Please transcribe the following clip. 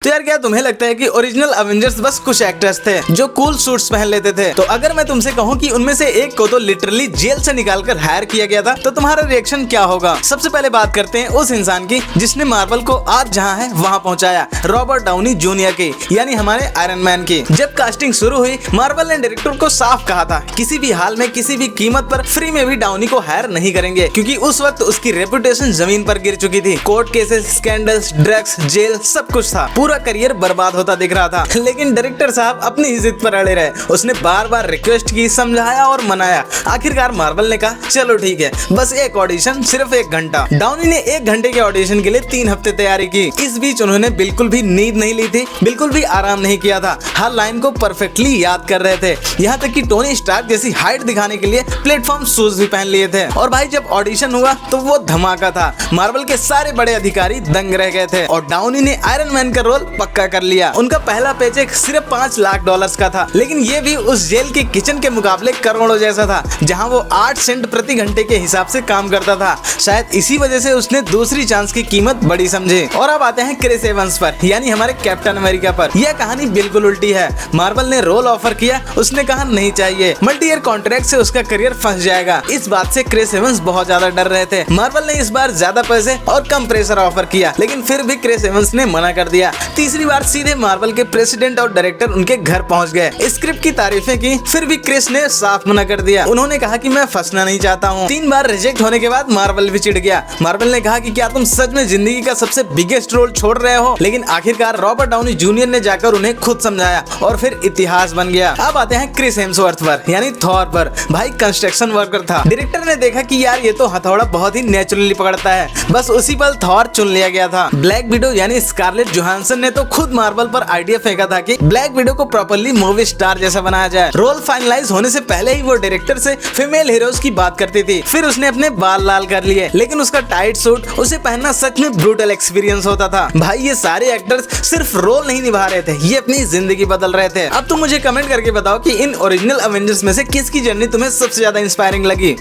तो यार क्या तुम्हें लगता है कि ओरिजिनल एवेंजर्स बस कुछ एक्टर्स थे जो कूल सूट्स पहन लेते थे? तो अगर मैं तुमसे कहूँ कि उनमें से एक को तो लिटरली जेल से निकालकर हायर किया गया था, तो तुम्हारा रिएक्शन क्या होगा? सबसे पहले बात करते हैं उस इंसान की जिसने मार्वल को आज जहाँ है वहाँ पहुँचाया, रॉबर्ट डाउनी जूनियर की, यानी हमारे आयरन मैन की। जब कास्टिंग शुरू हुई, मार्वल ने डायरेक्टर को साफ कहा था किसी भी हाल में किसी भी कीमत पर फ्री में भी डाउनी को हायर नहीं करेंगे, क्योंकि उस वक्त उसकी रेपुटेशन जमीन पर गिर चुकी थी। Court cases, scandals, drugs, jail सब कुछ था। पूरा करियर बर्बाद होता दिख रहा था। लेकिन डायरेक्टर साहब अपनी ही जिद पर अड़े रहे। उसने बार बार रिक्वेस्ट की, समझाया और मनाया। आखिरकार मार्वल ने कहा चलो ठीक है, बस एक ऑडिशन, सिर्फ 1 घंटा। डाउनी ने 1 घंटे के ऑडिशन के लिए 3 हफ्ते तैयारी की। इस बीच उन्होंने बिल्कुल भी नींद नहीं ली थी, बिल्कुल भी आराम नहीं किया था। हर लाइन को परफेक्टली याद कर रहे थे, यहाँ तक कि टोनी स्टार्क जैसी हाइट दिखाने के लिए प्लेटफॉर्म शूज भी पहन लिए थे। और भाई जब ऑडिशन हुआ तो वो धमाका था। मार्वल के सारे बड़े अधिकारी दंग रह गए थे और डाउनी ने आयरन मैन का रोल पक्का कर लिया। उनका पहला पेचेक सिर्फ $5 लाख का था, लेकिन ये भी उस जेल के किचन के मुकाबले करोड़ों जैसा था, जहां वो 8 सेंट प्रति घंटे के हिसाब से काम करता था। शायद इसी वजह से उसने दूसरी चांस की कीमत बड़ी समझी। और अब आते हैं क्रिस एवंस पर, यानी हमारे कैप्टन अमेरिका पर। यह कहानी बिल्कुल उल्टी है। मार्वल ने रोल ऑफर किया, उसने कहा नहीं चाहिए, मल्टी ईयर कॉन्ट्रैक्ट से उसका करियर फंस जाएगा। इस बात से क्रिस एवंस बहुत ज्यादा डर रहे थे। मार्वल ने इस बार ज्यादा पैसे और कम प्रेशर ऑफर किया, लेकिन फिर भी क्रिस एवंस ने मना कर दिया। तीसरी बार सीधे मार्वल के प्रेसिडेंट और डायरेक्टर उनके घर पहुंच गए। स्क्रिप्ट की तारीफें की, फिर भी क्रिस ने साफ मना कर दिया। उन्होंने कहा कि मैं फंसना नहीं चाहता हूँ। 3 बार रिजेक्ट होने के बाद मार्वल भी चिढ़ गया। मार्वल ने कहा कि क्या तुम सच में जिंदगी का सबसे बिगेस्ट रोल छोड़ रहे हो? लेकिन आखिरकार रॉबर्ट डाउनी जूनियर ने जाकर उन्हें खुद समझाया और फिर इतिहास बन गया। अब आते हैं क्रिस हेम्सवर्थ पर, यानी थॉर पर। भाई कंस्ट्रक्शन वर्कर था। डायरेक्टर ने देखा कि यार ये तो हथौड़ा बहुत ही नेचुरली पकड़ता है, बस उसी पल थॉर चुन लिया गया था। ब्लैक विडो यानी स्कारलेट जोहानसन ने तो खुद मार्वल पर आइडिया फेंका था कि ब्लैक विडो को प्रॉपर्ली मूवी स्टार जैसा बनाया जाए। रोल फाइनलाइज होने से पहले ही वो डायरेक्टर से फीमेल हीरोज की बात करती थी। फिर उसने अपने बाल लाल कर लिए, लेकिन उसका टाइट सूट उसे पहनना सच में ब्रूटल एक्सपीरियंस होता था। भाई ये सारे एक्टर्स सिर्फ रोल नहीं निभा रहे थे, ये अपनी जिंदगी बदल रहे थे। अब तुम मुझे कमेंट करके बताओ कि इन ओरिजिनल एवेंजर्स में से किसकी जर्नी तुम्हें सबसे ज्यादा इंस्पायरिंग लगी।